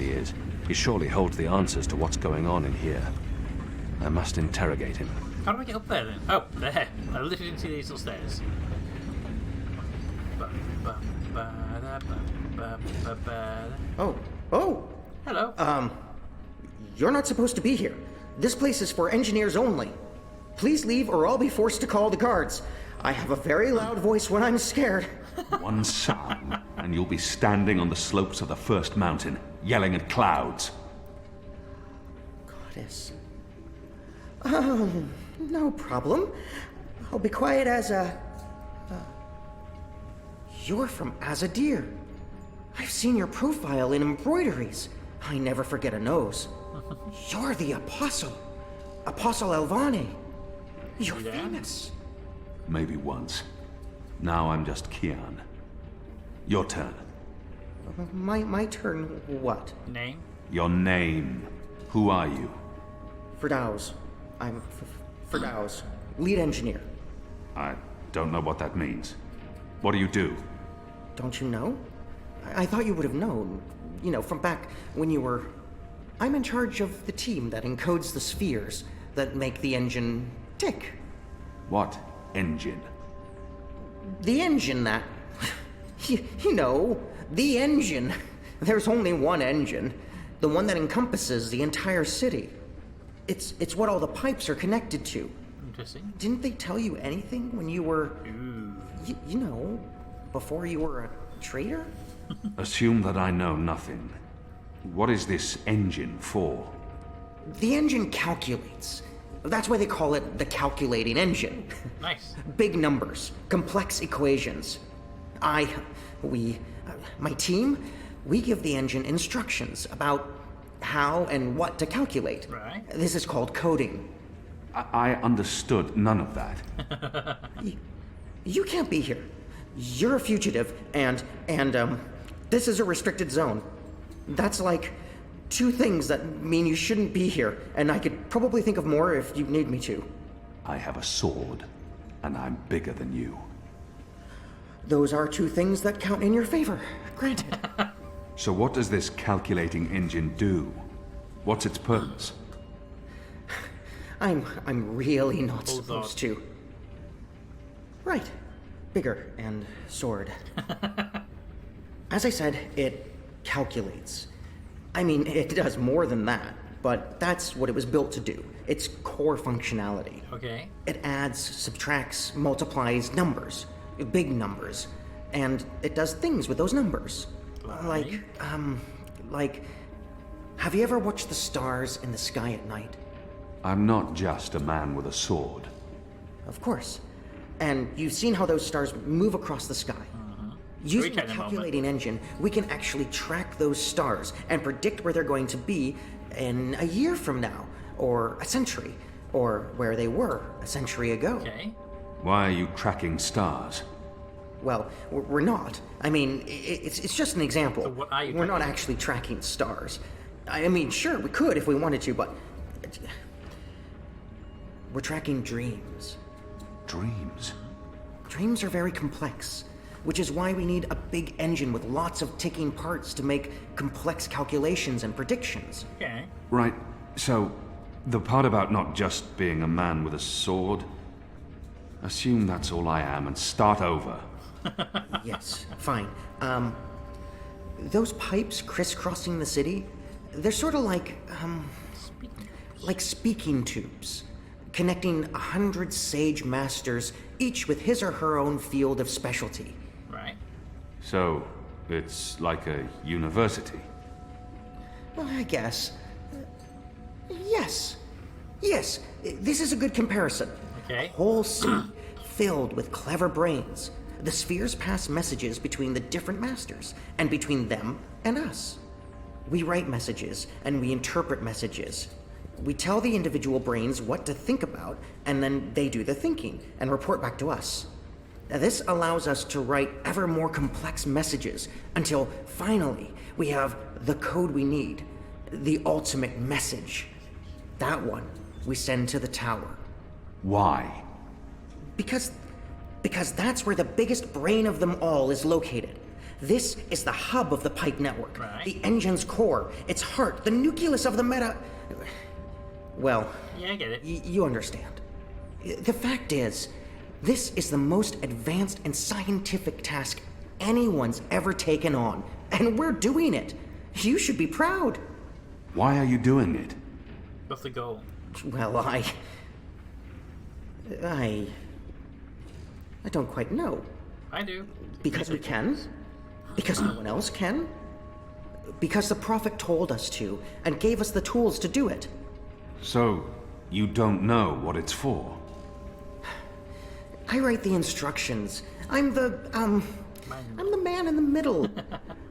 he is. He surely holds the answers to what's going on in here. I must interrogate him. How do I get up there then? Oh, there. I literally didn't see these little stairs. Oh! Hello. You're not supposed to be here. This place is for engineers only. Please leave or I'll be forced to call the guards. I have a very loud voice when I'm scared. One sound, and you'll be standing on the slopes of the first mountain, yelling at clouds. Goddess. No problem. I'll be quiet as a... You're from Azadir. I've seen your profile in embroideries. I never forget a nose. You're the Apostle. Apostle Alvane. You're famous. Maybe once. Now I'm just Kian. Your turn. My turn what? Name? Your name. Who are you? Firdaus. I'm Firdaus, lead engineer. I don't know what that means. What do you do? Don't you know? I thought you would have known. You know, from back when you were... I'm in charge of the team that encodes the spheres that make the engine tick. What engine? The engine that... you know, the engine. There's only one engine. The one that encompasses the entire city. It's what all the pipes are connected to. Interesting. Didn't they tell you anything when you were... You know, before you were a traitor? Assume that I know nothing. What is this engine for? The engine calculates. That's why they call it the calculating engine. Nice. Big numbers, complex equations. My team, we give the engine instructions about how and what to calculate. Right. This is called coding. I understood none of that. You can't be here. You're a fugitive, and this is a restricted zone. That's like two things that mean you shouldn't be here, and I could probably think of more if you need me to. I have a sword, and I'm bigger than you. Those are two things that count in your favor, granted. So what does this calculating engine do? What's its purpose? I'm really not Hold supposed on. to. Right. Bigger and sword. As I said, it calculates. I mean, it does more than that, but that's what it was built to do. Its core functionality. Okay. It adds, subtracts, multiplies numbers, big numbers, and it does things with those numbers. Right. Like, have you ever watched the stars in the sky at night? I'm not just a man with a sword. Of course. And you've seen how those stars move across the sky. Using the take a moment? calculating engine, we can actually track those stars and predict where they're going to be in a year from now, or a century, or where they were a century ago. Okay. Why are you tracking stars? Well, we're not. I mean, it's just an example. So what are you We're not tracking? actually tracking stars. I mean, sure, we could if we wanted to, but... We're tracking dreams. Dreams? Dreams are very complex, which is why we need a big engine with lots of ticking parts to make complex calculations and predictions. Okay. Right, so the part about not just being a man with a sword, assume that's all I am and start over. Yes, fine. Those pipes crisscrossing the city, they're sort of like speaking tubes, connecting 100 sage masters, each with his or her own field of specialty. Right. So, it's like a university. Well, I guess. Yes. Yes, this is a good comparison. Okay. Whole city filled with clever brains. The spheres pass messages between the different masters, and between them and us. We write messages, and we interpret messages. We tell the individual brains what to think about, and then they do the thinking, and report back to us. Now, this allows us to write ever more complex messages, until finally we have the code we need, the ultimate message. That one we send to the tower. Why? Because that's where the biggest brain of them all is located. This is the hub of the pipe network. Right. The engine's core, its heart, the nucleus of the meta... Well... Yeah, I get it. You understand. The fact is, this is the most advanced and scientific task anyone's ever taken on, and we're doing it. You should be proud. Why are you doing it? What's the goal? Well, I don't quite know. I do. Because we can? Because no one else can? Because the Prophet told us to, and gave us the tools to do it. So, you don't know what it's for? I write the instructions. I'm the man in the middle.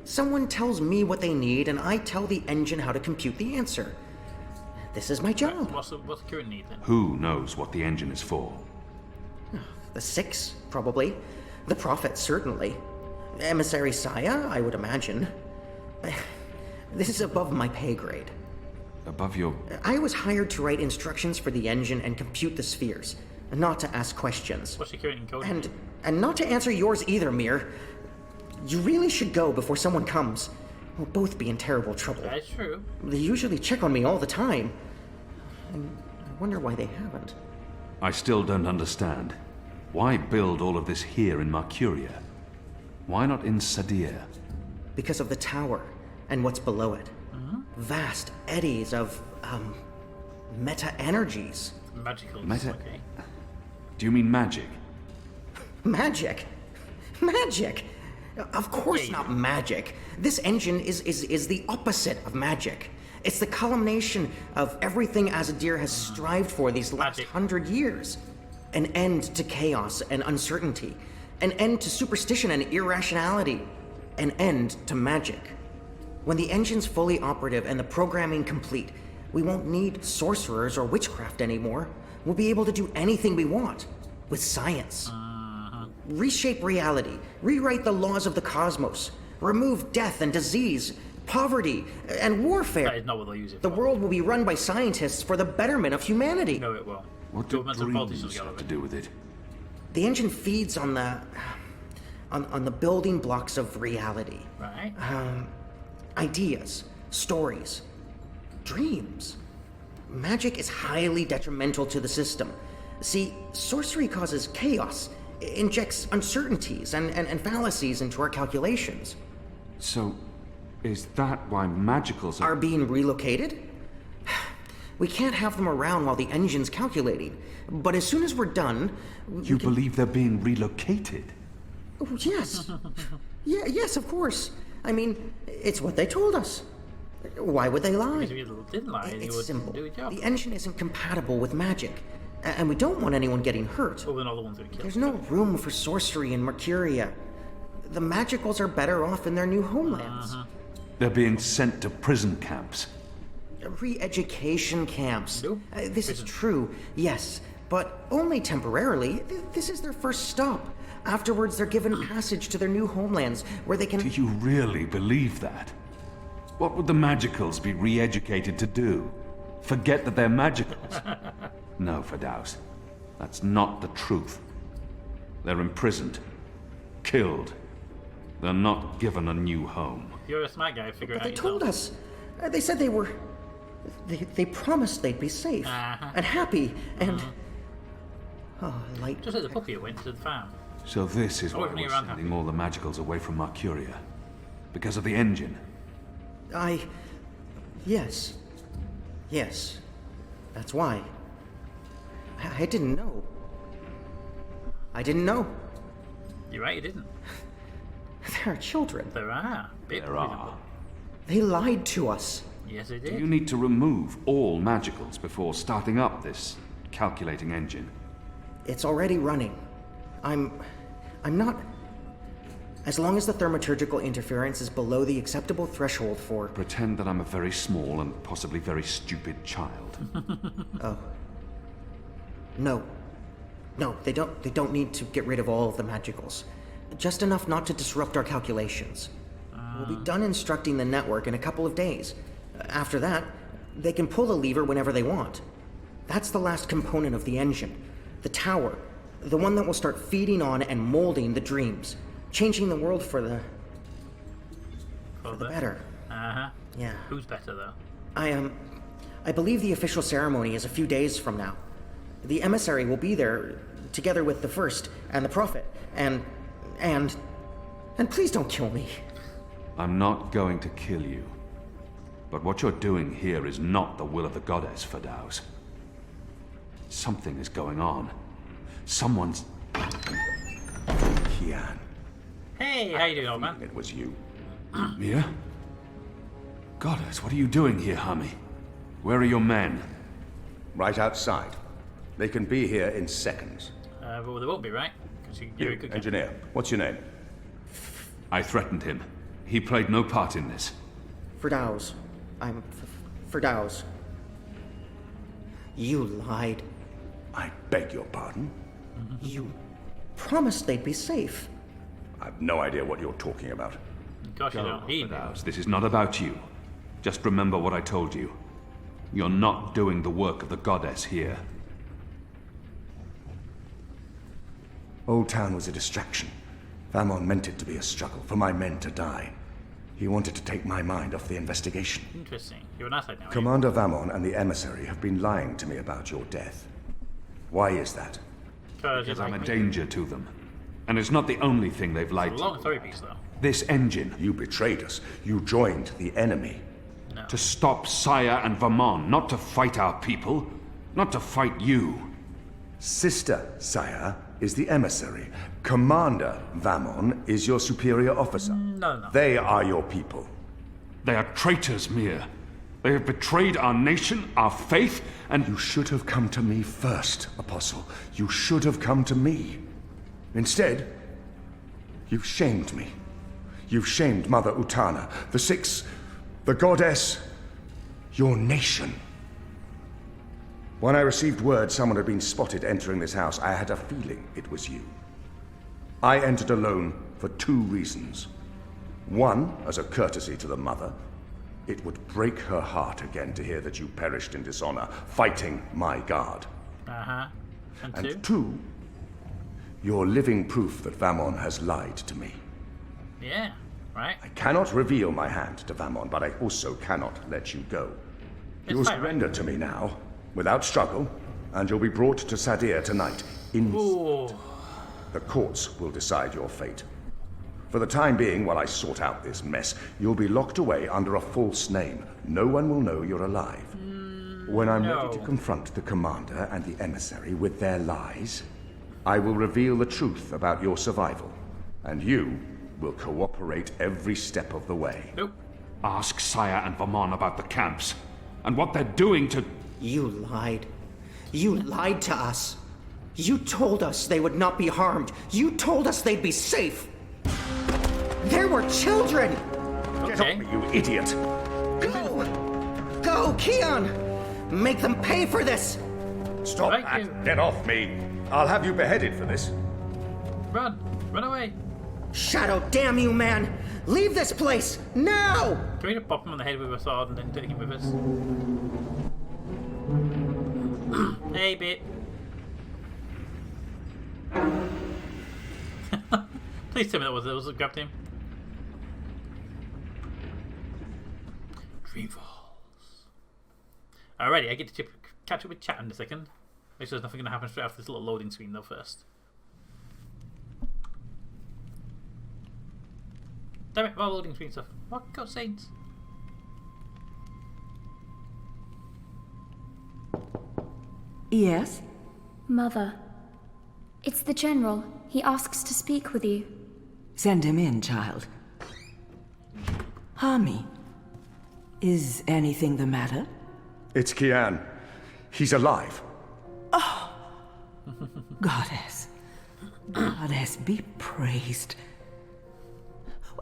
Someone tells me what they need, and I tell the engine how to compute the answer. This is my job. What's the current need then? Who knows what the engine is for? The Six, probably. The Prophet, certainly. Emissary Saya, I would imagine. This is above my pay grade. Above your... I was hired to write instructions for the engine and compute the spheres, not to ask questions. What's the current encoding? And not to answer yours either, Mir. You really should go before someone comes. We'll both be in terrible trouble. That's true. They usually check on me all the time. And I wonder why they haven't. I still don't understand. Why build all of this here in Mercuria? Why not in Sadia? Because of the tower and what's below it. Vast eddies of, meta-energies. Magical. Meta- Okay. Do you mean magic? Magic? Magic? Of course Okay. not magic. This engine is the opposite of magic. It's the culmination of everything Azadir has strived for these last Magic. 100 years. An end to chaos and uncertainty. An end to superstition and irrationality. An end to magic. When the engine's fully operative and the programming complete, we won't need sorcerers or witchcraft anymore. We'll be able to do anything we want. With science. Reshape reality. Rewrite the laws of the cosmos. Remove death and disease, poverty, and warfare. That is not what they'll use it The for. world will be run by scientists for the betterment of humanity. No, it will. What do Governmental politicians dreams get have of to it. do with it? The engine feeds on the building blocks of reality. Right. Ideas, stories, dreams. Magic is highly detrimental to the system. See, sorcery causes chaos, injects uncertainties and fallacies into our calculations. So, is that why magicals Are being relocated? We can't have them around while the engine's calculating. But as soon as we're done, You believe they're being relocated? Oh, yes. Yes, of course. I mean, it's what they told us. Why would they lie? Because if you didn't lie, you It's would simple. do a job. The engine isn't compatible with magic, and we don't want anyone getting hurt. Well, we're not the ones who killed. There's no room for sorcery in Mercuria. The magicals are better off in their new homelands. They're being sent to prison camps. Re-education camps. Nope. This is true, yes, but only temporarily. This is their first stop. Afterwards, they're given passage to their new homelands, where they Do can... you really believe that? What would the magicals be re-educated to do? Forget that they're magicals? No, Firdaus. That's not the truth. They're imprisoned. Killed. They're not given a new home. You're a smart guy, figure it But out they yourself. told us. They said they were... They promised they'd be safe and happy and... Oh, like... Just like the puppy that went to the farm. So this is Oh, why running we're around sending all the magicals away from Mercuria. Because of the engine. Yes. Yes. That's why. I didn't know. I didn't know. You're right, you didn't. There are children. There are. Bit There reasonable. are. They lied to us. Yes, they Do did. you need to remove all magicals before starting up this calculating engine? It's already running. I'm not... As long as the thaumaturgical interference is below the acceptable threshold for... Pretend that I'm a very small and possibly very stupid child. No. No, they don't need to get rid of all of the magicals. Just enough not to disrupt our calculations. We'll be done instructing the network in a couple of days. After that, they can pull the lever whenever they want. That's the last component of the engine. The tower. The one that will start feeding on and molding the dreams. Changing the world for the For the better. Uh-huh. Yeah. Who's better, though? I believe the official ceremony is a few days from now. The emissary will be there, together with the First and the Prophet, and please don't kill me. I'm not going to kill you. But what you're doing here is not the will of the goddess, Firdaus. Something is going on. Someone's... Kian. Hey, how you doing, old man? It was you. Mia? Goddess, what are you doing here, Hami? Where are your men? Right outside. They can be here in seconds. Well, they won't be, right? Because you're a good guy. Engineer, what's your name? I threatened him. He played no part in this. Firdaus. I'm Firdaus. You lied. I beg your pardon? You promised they'd be safe. I've no idea what you're talking about. Gosh, you don't. He knew. Firdaus, this is not about you. Just remember what I told you. You're not doing the work of the goddess here. Old Town was a distraction. Vamon meant it to be a struggle, for my men to die. He wanted to take my mind off the investigation. Interesting. You're an asset now. aren't you? Commander Vamon and the emissary have been lying to me about your death. Why is that? Because I'm a danger to them. And it's not the only thing they've lied It's a to. long story piece, though. This engine, You betrayed us. You joined the enemy. No. to stop Saya and Vermon, not to fight our people, not to fight you. Sister Saya is the emissary. Commander Vamon is your superior officer. No. They are your people. They are traitors, Mir. They have betrayed our nation, our faith, and You should have come to me first, Apostle. You should have come to me. Instead, you've shamed me. You've shamed Mother Utana, the Six, the Goddess, your nation. When I received word someone had been spotted entering this house, I had a feeling it was you. I entered alone for 2 reasons. One, as a courtesy to the Mother. It would break her heart again to hear that you perished in dishonor, fighting my guard. Uh-huh. And two? And 2, you're living proof that Vamon has lied to me. Yeah. Right. I cannot reveal my hand to Vamon, but I also cannot let you go. It's You'll fine, right? surrender to me now, without struggle, and you'll be brought to Sadir tonight. Ooh. The courts will decide your fate. For the time being, while I sort out this mess, you'll be locked away under a false name. No one will know you're alive. When I'm no. ready to confront the commander and the emissary with their lies, I will reveal the truth about your survival, and you will cooperate every step of the way. Nope. ask Saya and Vermon about the camps, and what they're doing to... You lied. You lied to us. You told us they would not be harmed. You told us they'd be safe. There were children! Get off me, you idiot! Go! Go, Kian! Make them pay for this! Stop Thank that! you. Get off me! I'll have you beheaded for this. Run. Run away. Shadow, damn you, man! Leave this place! Now! Can we just pop him on the head with a sword and then take him with us? Hey, bit. Please tell me that was it grabbed him. Dreamfalls. Alrighty, I get to catch up with chat in a second. Make sure there's nothing going to happen straight after this little loading screen though first. Damn it, more loading screen stuff. What God's sakes? Yes? Mother, it's the General. He asks to speak with you. Send him in, child. Hami, is anything the matter? It's Kian. He's alive. Goddess. Goddess, be praised.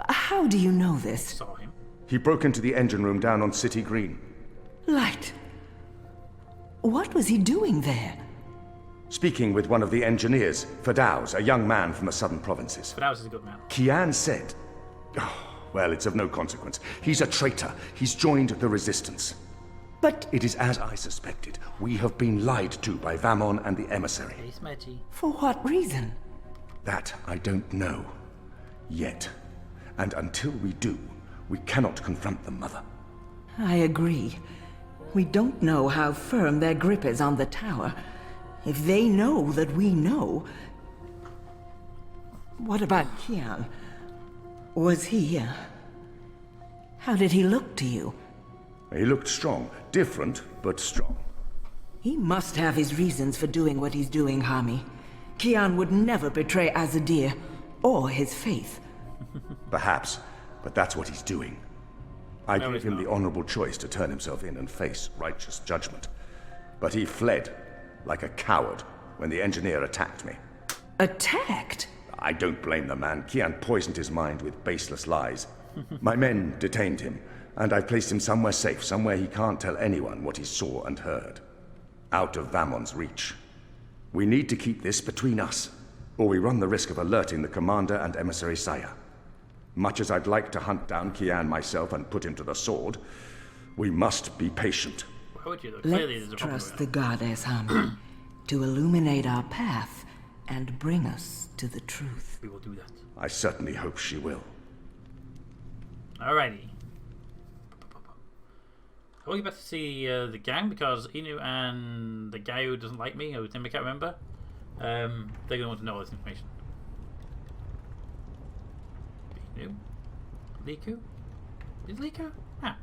How do you know this? Saw him. He broke into the engine room down on City Green. Light. What was he doing there? Speaking with one of the engineers, Firdaus, a young man from the southern provinces. But Ours is a good man. Kian said... Oh, well, it's of no consequence. He's a traitor. He's joined the resistance. But It is as I suspected. We have been lied to by Vamon and the emissary. Hey, Smudgy. for what reason? That I don't know. Yet. And until we do, We cannot confront them, Mother. I agree. We don't know how firm their grip is on the tower. If they know that we know... What about Kian? Was he... How did he look to you? He looked strong. Different, but strong. He must have his reasons for doing what he's doing, Hami. Kian would never betray Azadir, or his faith. Perhaps, but that's what he's doing. I gave him the honorable choice to turn himself in and face righteous judgment. But he fled, like a coward, when the engineer attacked me. Attacked? I don't blame the man. Kian poisoned his mind with baseless lies. My men detained him, and I placed him somewhere safe, somewhere he can't tell anyone what he saw and heard. Out of Vamon's reach. We need to keep this between us, or we run the risk of alerting the commander and emissary Saya. Much as I'd like to hunt down Kian myself and put him to the sword, we must be patient. Why would you, though? Clearly there's a Let's problem trust with the goddess, Hami, to illuminate our path and bring us to the truth. that. We will do that. I certainly hope she will. Alrighty. I want to get back to see the gang because Inu and the guy who doesn't like me, whose name I can't remember, they're going to want to know all this information. Inu? Liku? Is Liku? Ah.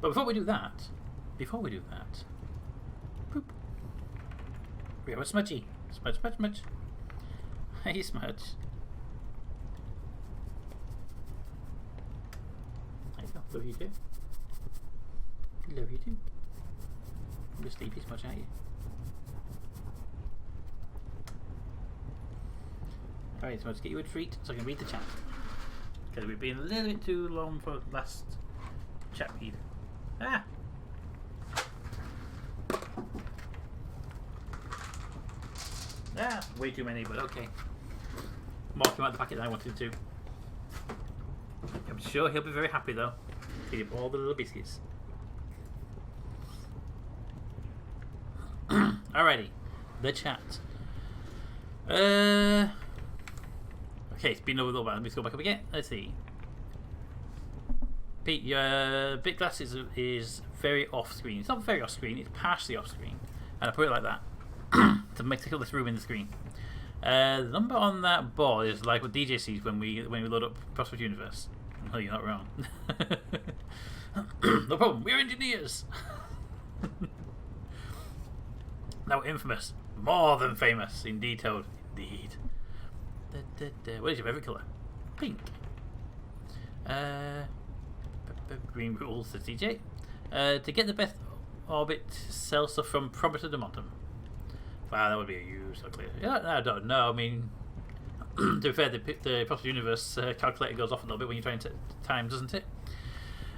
But before we do that, boop. We have a Smudgy. Smudge. Hey, Smudge. There you go. Love you too. Love you too. You're sleepy Smudge, aren't you? Alright, Smudge, get you a treat so I can read the chat. Because we've been a little bit too long for the last chat read. Ah! Ah, way too many, but okay. More came out of the packet than I wanted to. I'm sure he'll be very happy though. Feed him all the little biscuits. Alrighty, the chat. Okay, it's been a little while. Let's go back up again. Let's see. Pete, Big Glass is very off screen. It's not very off screen, it's partially off screen. And I put it like that to make take up this room in the screen. The number on that board is like what DJ sees when we load up Prospect Universe. No, you're not wrong. No problem, we're engineers. Now infamous, more than famous, indeed told, indeed. What is your favourite colour? Pink. Green rules, says DJ. To get the best orbit, sell stuff from Prometer de Montum. Wow, that would be a huge calculator. Yeah, I don't know. I mean, to be fair, the Prospect Universe calculator goes off a little bit when you're trying to time, doesn't it?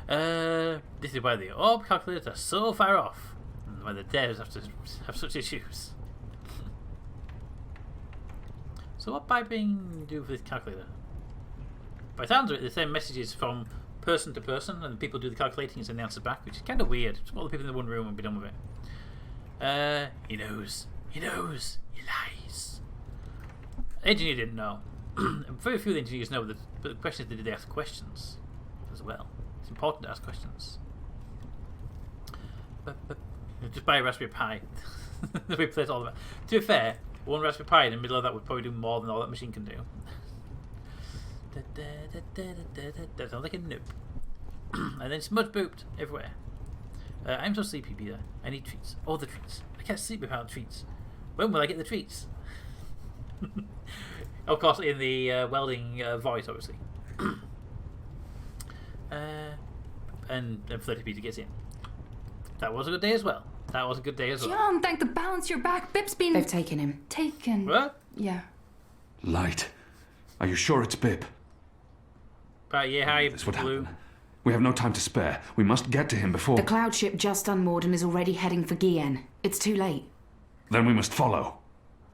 This is why the orb calculators are so far off, and why the devs have to have such issues. So what piping do for this calculator? By the sounds of it, they send messages from person to person, and people do the calculating and send the answers back, which is kind of weird. Just all the people in the one room and be done with it. He knows. He knows. He lies. The engineer didn't know. Very few engineers know, but the question is, did they ask questions as well? It's important to ask questions. Just buy a Raspberry Pi. Replace all of it. To be fair, one Raspberry Pi in the middle of that would probably do more than all that machine can do. That sounds like a nope. And then Smudge booped everywhere. I'm so sleepy, Peter. I need treats. All the treats. I can't sleep without treats. When will I get the treats? Of course, in the welding voice, obviously. And 30 Peter gets in. That was a good day as well. John, thank the balance your back. Bip's been... They've taken him. Taken. What? Yeah. Light. Are you sure it's Bip? Yeah, hi, This would Blue. happen. We have no time to spare. We must get to him before... The cloud ship just unmoored and is already heading for Gien. It's too late. Then we must follow.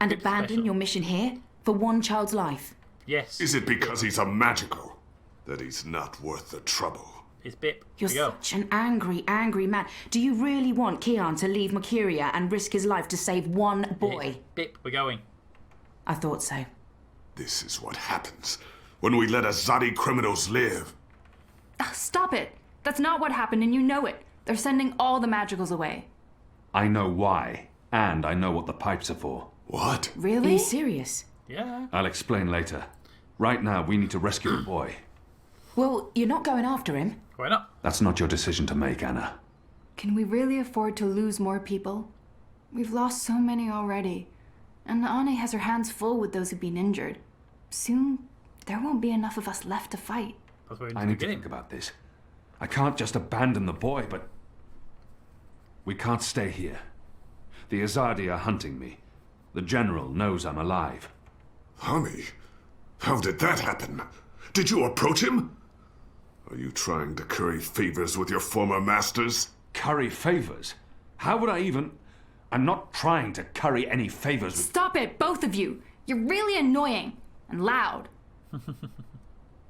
And Bip's abandon special. your mission here for one child's life. Yes. Is it because he's a magical that he's not worth the trouble? It's Bip. You're Here we go. such an angry, angry man. Do you really want Kian to leave Mercuria and risk his life to save one boy? It's Bip, we're going. I thought so. This is what happens when we let Azadi criminals live. Stop it! That's not what happened, and you know it. They're sending all the magicals away. I know why, and I know what the pipes are for. What? Really? Are you serious? Yeah. I'll explain later. Right now, we need to rescue the boy. Well, you're not going after him. Why not? That's not your decision to make, Anna. Can we really afford to lose more people? We've lost so many already. And Anne has her hands full with those who've been injured. Soon, there won't be enough of us left to fight. That's where we I need to think about this. I can't just abandon the boy, but... We can't stay here. The Azadi are hunting me. The General knows I'm alive. Hami, how did that happen? Did you approach him? Are you trying to curry favors with your former masters? Curry favors? How would I even... I'm not trying to curry any favors with... Stop it, both of you! You're really annoying and loud.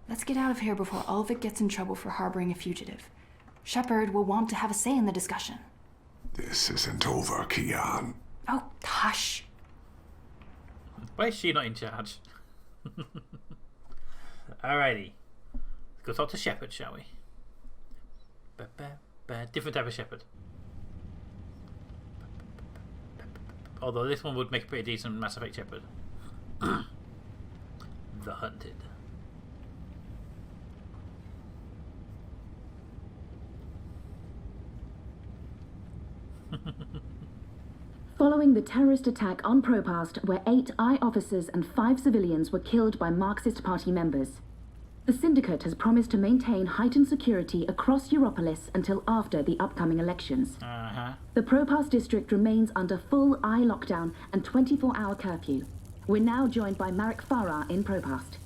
Let's get out of here before Ulvik gets in trouble for harboring a fugitive. Shepard will want to have a say in the discussion. This isn't over, Kian. Oh, hush. Why is she not in charge? Alrighty. Let's go talk to Shepard, shall we? Different type of Shepard. Although this one would make a pretty decent Mass Effect Shepard. The Hunted. Following the terrorist attack on Propast, where 8 I officers and 5 civilians were killed by Marxist Party members, the Syndicate has promised to maintain heightened security across Europolis until after the upcoming elections. The Propast district remains under full I lockdown and 24-hour curfew. We're now joined by Marek Farah in Propast.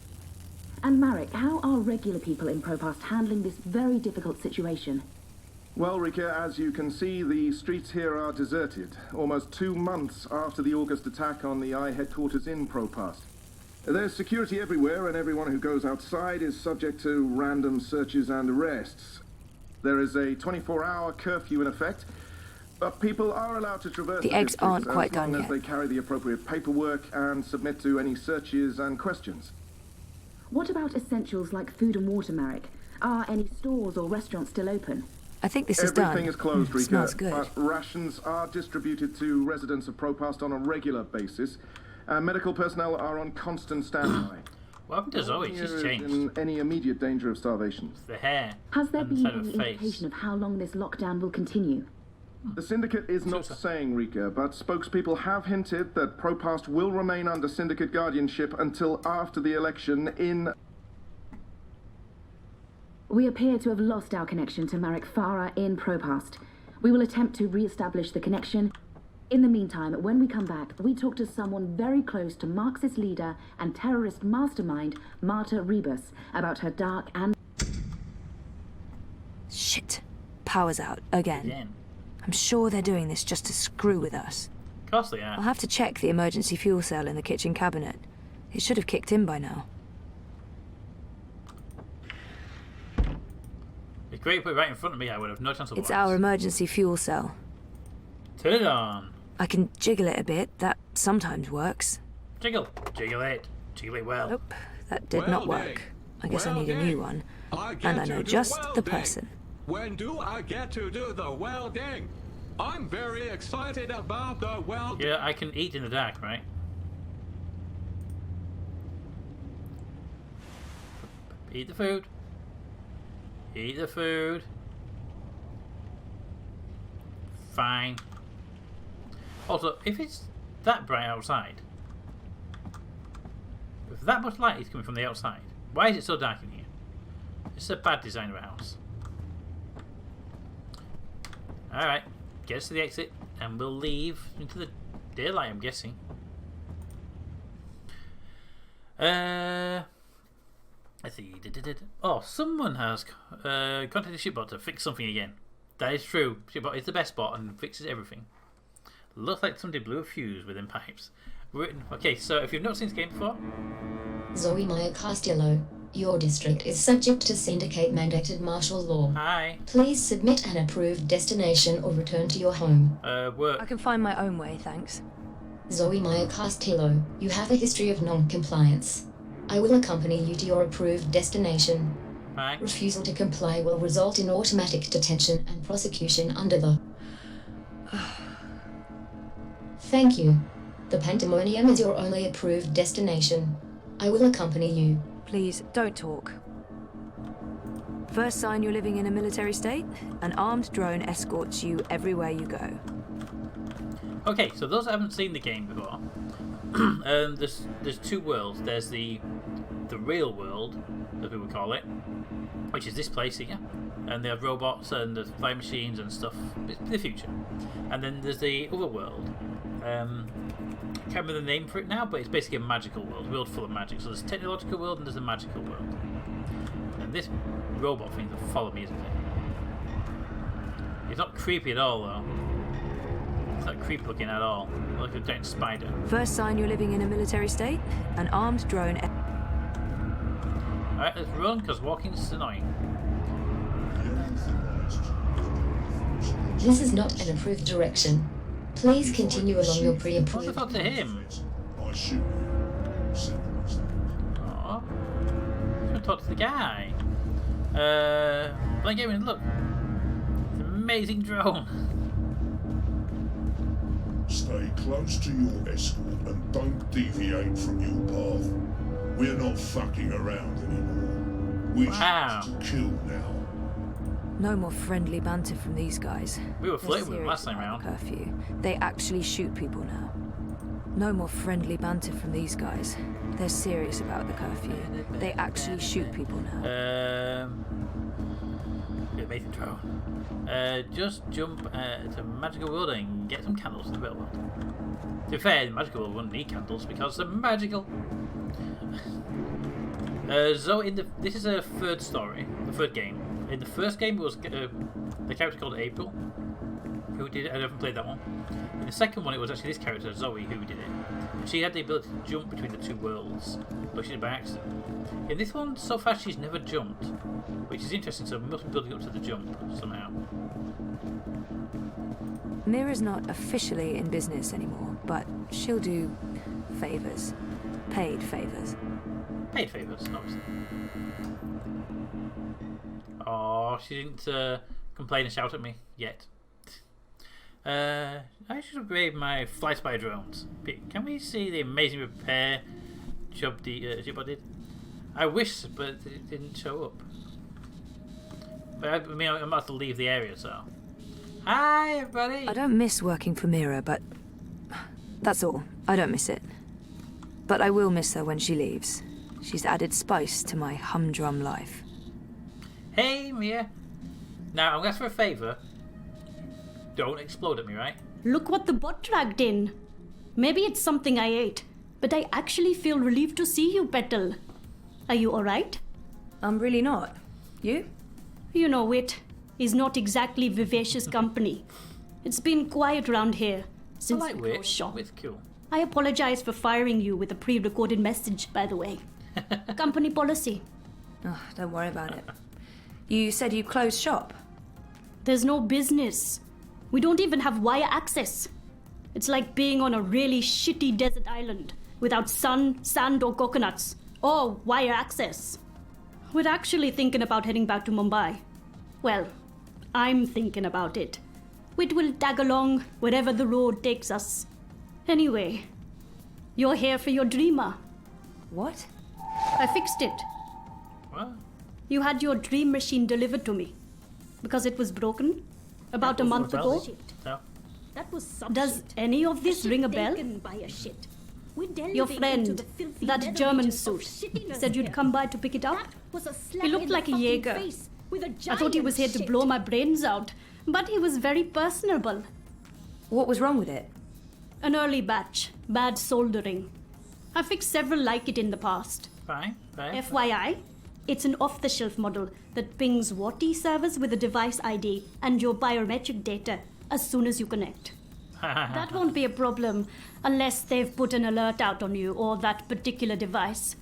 And Marek, how are regular people in Propast handling this very difficult situation? Well, Rika, as you can see, the streets here are deserted, almost 2 months after the August attack on the I headquarters in Propast. There's security everywhere, and everyone who goes outside is subject to random searches and arrests. There is a 24-hour curfew in effect, but people are allowed to traverse the eggs aren't quite done yet. as long as they carry the appropriate paperwork and submit to any searches and questions. What about essentials like food and water, Marek? Are any stores or restaurants still open? I think this is done. Everything is closed, Rika, smells good. but rations are distributed to residents of Propast on a regular basis. Medical personnel are on constant standby. What happened to Zoe? She's changed. In any immediate danger of starvation. It's the hair. Has there been and any indication of how long this lockdown will continue? The Syndicate is not saying, Rika, but spokespeople have hinted that Propast will remain under Syndicate guardianship until after the election in... We appear to have lost our connection to Marek Farah in Propast. We will attempt to re-establish the connection. In the meantime, when we come back, we talk to someone very close to Marxist leader and terrorist mastermind Marta Rebus about her dark and... Shit. Power's out again. I'm sure they're doing this just to screw with us. Of course they are. I'll have to check the emergency fuel cell in the kitchen cabinet. It should have kicked in by now. It's great to put it right in front of me. I would have no chance of It's our emergency fuel cell. Turn it on. I can jiggle it a bit. That sometimes works. Jiggle. Jiggle it. Jiggle it well. Nope, that did not work. I guess I need a new one. And I know just the person. When do I get to do the welding? I'm very excited about the welding. Yeah, I can eat in the dark, right? Eat the food. Eat the food. Fine. Also, if it's that bright outside, if that much light is coming from the outside, why is it so dark in here? It's a bad design of a house. Alright, get us to the exit and we'll leave into the daylight, I'm guessing. Let's see. Oh, someone has contacted Shipbot to fix something again. That is true. Shipbot is the best bot and fixes everything. Looks like somebody blew a fuse within pipes. Okay, so if you've not seen this game before... Zoë Castillo, your district is subject to Syndicate-mandated martial law. Hi. Please submit an approved destination or return to your home. Work. I can find my own way, thanks. Zoë Castillo, you have a history of non-compliance. I will accompany you to your approved destination. Right. Refusal to comply will result in automatic detention and prosecution under the... Thank you. The Pandemonium is your only approved destination. I will accompany you. Please, don't talk. First sign you're living in a military state, an armed drone escorts you everywhere you go. Okay, so those that haven't seen the game before, there's two worlds. There's the real world, as we would call it, which is this place here, and they have robots and there's flying machines and stuff. It's the future. And then there's the other world. I can't remember the name for it now, but it's basically a magical world full of magic. So there's a technological world and there's a magical world. And this robot thing will follow me, isn't it? It's not creepy at all, though. It's not creepy looking at all. Like a giant spider. First sign you're living in a military state, an armed drone. Alright, let's run, because walking's annoying. This is not an approved direction. Please continue along your pre-approved... What the fuck to him? Aww. I'm gonna talk to the guy. Blank Gaming, look. It's an amazing drone. Stay close to your escort and don't deviate from your path. We're not fucking around anymore. We should kill now. No more friendly banter from these guys. We were flirting with them last time round. Curfew. They actually shoot people now. No more friendly banter from these guys. They're serious about the curfew. They actually shoot people now. Amazing drone. Just jump to Magical World and get some candles in the real world. To be fair, the Magical World wouldn't need candles because they're magical. Zoe, this is a third story, the third game. In the first game, it was the character called April, who did it. I haven't played that one. In the second one, it was actually this character, Zoe, who did it. And she had the ability to jump between the two worlds, but she did it by accident. In this one, so far, she's never jumped, which is interesting, so we must be building up to the jump somehow. Mira's not officially in business anymore, but she'll do favors. Paid favors. Paid favors, obviously. Oh, she didn't complain and shout at me yet. I should upgrade my fly spy drones. Can we see the amazing repair job I did? I wish, but it didn't show up. But I mean, I'm about to leave the area, so. Hi, everybody! I don't miss working for Mira, but that's all. I don't miss it. But I will miss her when she leaves. She's added spice to my humdrum life. Hey, Mia. Now, I'm going to ask for a favour. Don't explode at me, right? Look what the bot dragged in. Maybe it's something I ate, but I actually feel relieved to see you, Petal. Are you alright? I'm really not. You? You know, Wit is not exactly vivacious company. It's been quiet around here since I like the closed shop. Wit's cool. I apologize for firing you with a pre-recorded message, by the way. Company policy. Oh, don't worry about it. You said you closed shop. There's no business. We don't even have wire access. It's like being on a really shitty desert island without sun, sand, or coconuts, or wire access. We're actually thinking about heading back to Mumbai. Well, I'm thinking about it. We will tag along wherever the road takes us. Anyway, you're here for your dreamer. What? I fixed it. What? You had your dream machine delivered to me because it was broken about a month ago. No. That was Does any of this ring a bell? Your friend, that German suit, said you'd come by to pick it up. He looked like a Jaeger. I thought he was here to blow my brains out, but he was very personable. What was wrong with it? An early batch, bad soldering. I fixed several like it in the past. Fine. FYI, it's an off-the-shelf model that pings WATI servers with a device ID and your biometric data as soon as you connect. That won't be a problem unless they've put an alert out on you or that particular device.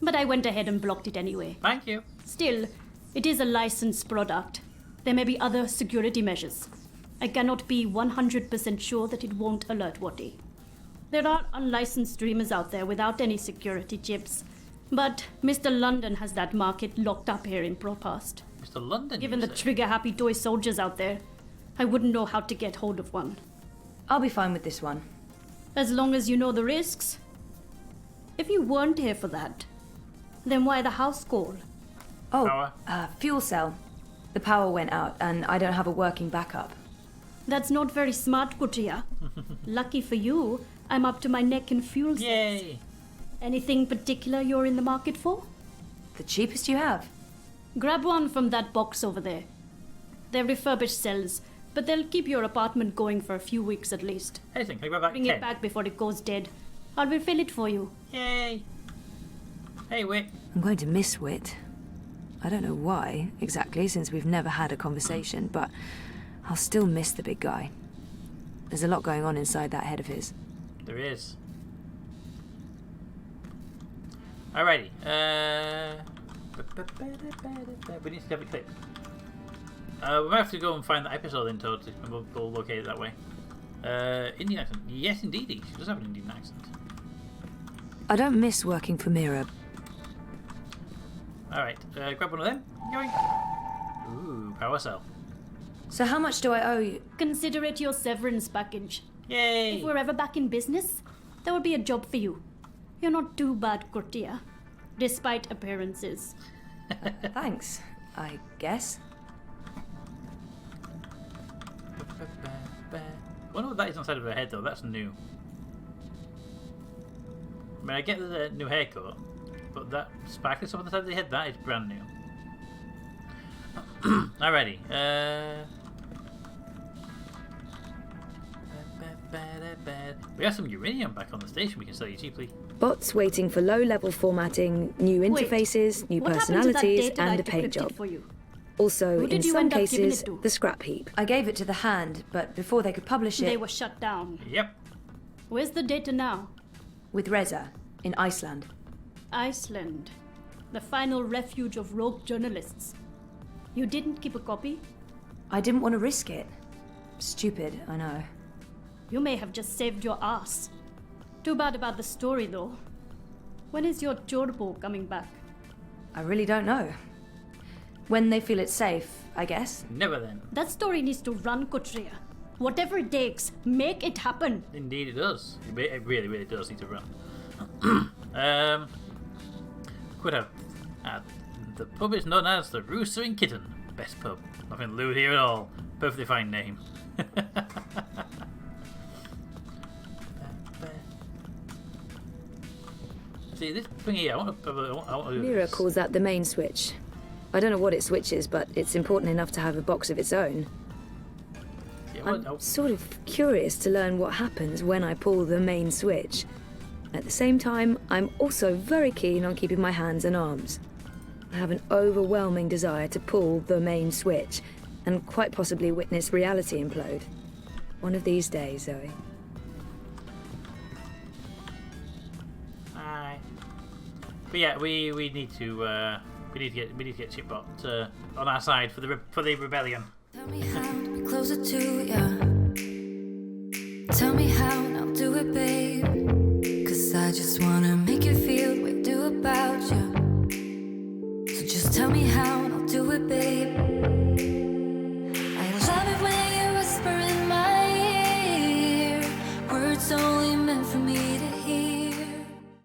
But I went ahead and blocked it anyway. Thank you. Still, it is a licensed product. There may be other security measures. I cannot be 100% sure that it won't alert WATI. There are unlicensed streamers out there without any security chips. But Mr. London has that market locked up here in Propast. Mr. London? Given the trigger-happy toy soldiers out there, I wouldn't know how to get hold of one. I'll be fine with this one. As long as you know the risks. If you weren't here for that, then why the house call? Oh, fuel cell. The power went out and I don't have a working backup. That's not very smart, Kutia. Lucky for you, I'm up to my neck in fuel cells. Yay! Anything particular you're in the market for? The cheapest you have. Grab one from that box over there. They're refurbished cells, but they'll keep your apartment going for a few weeks at least. Anything, can I grab that Bring it back before it goes dead. I'll refill it for you. Yay! Hey, Wit. I'm going to miss Wit. I don't know why, exactly, since we've never had a conversation, but I'll still miss the big guy. There's a lot going on inside that head of his. There is. Alrighty. We need to have a clip. We might have to go and find that episode in total, and we'll locate it that way. Indian accent. Yes, indeedy. She does have an Indian accent. I don't miss working for Mira. Alright, grab one of them. Going. Ooh, power cell. So how much do I owe you? Consider it your severance package. Yay! If we're ever back in business, there will be a job for you. You're not too bad, Kurtia, despite appearances. Thanks, I guess. Wonder what that is on the side of her head, though. That's new. I mean, I get the new haircut, but that sparkly stuff on the side of the head, that is brand new. Alrighty. We have some uranium back on the station we can sell you cheaply. Bots waiting for low-level formatting, new interfaces, new personalities, and a paint job. Also, in some cases, the scrap heap. I gave it to the Hand, but before they could publish it... They were shut down. Yep. Where's the data now? With Reza, in Iceland. Iceland. The final refuge of rogue journalists. You didn't keep a copy? I didn't want to risk it. Stupid, I know. You may have just saved your ass. Too bad about the story, though. When is your Jorbo coming back? I really don't know. When they feel it's safe, I guess. Never then. That story needs to run, Kotria. Whatever it takes, make it happen. Indeed it does. It really, really does need to run. Could have. The pub is known as the Rooster and Kitten. Best pub. Nothing lewd here at all. Perfectly fine name. See, this thing here, I want to do Mira this. calls that the main switch. I don't know what it switches, but it's important enough to have a box of its own. Yeah, I'm sort of curious to learn what happens when I pull the main switch. At the same time, I'm also very keen on keeping my hands and arms. I have an overwhelming desire to pull the main switch, and quite possibly witness reality implode. One of these days, Zoe. Aye. But yeah, we need to get Chipbot on our side for the rebellion. Tell me how to be closer to ya. Tell me how and I'll do it, babe. 'Cause I just wanna make you feel the way I do about you. So just tell me how and I'll do it, babe.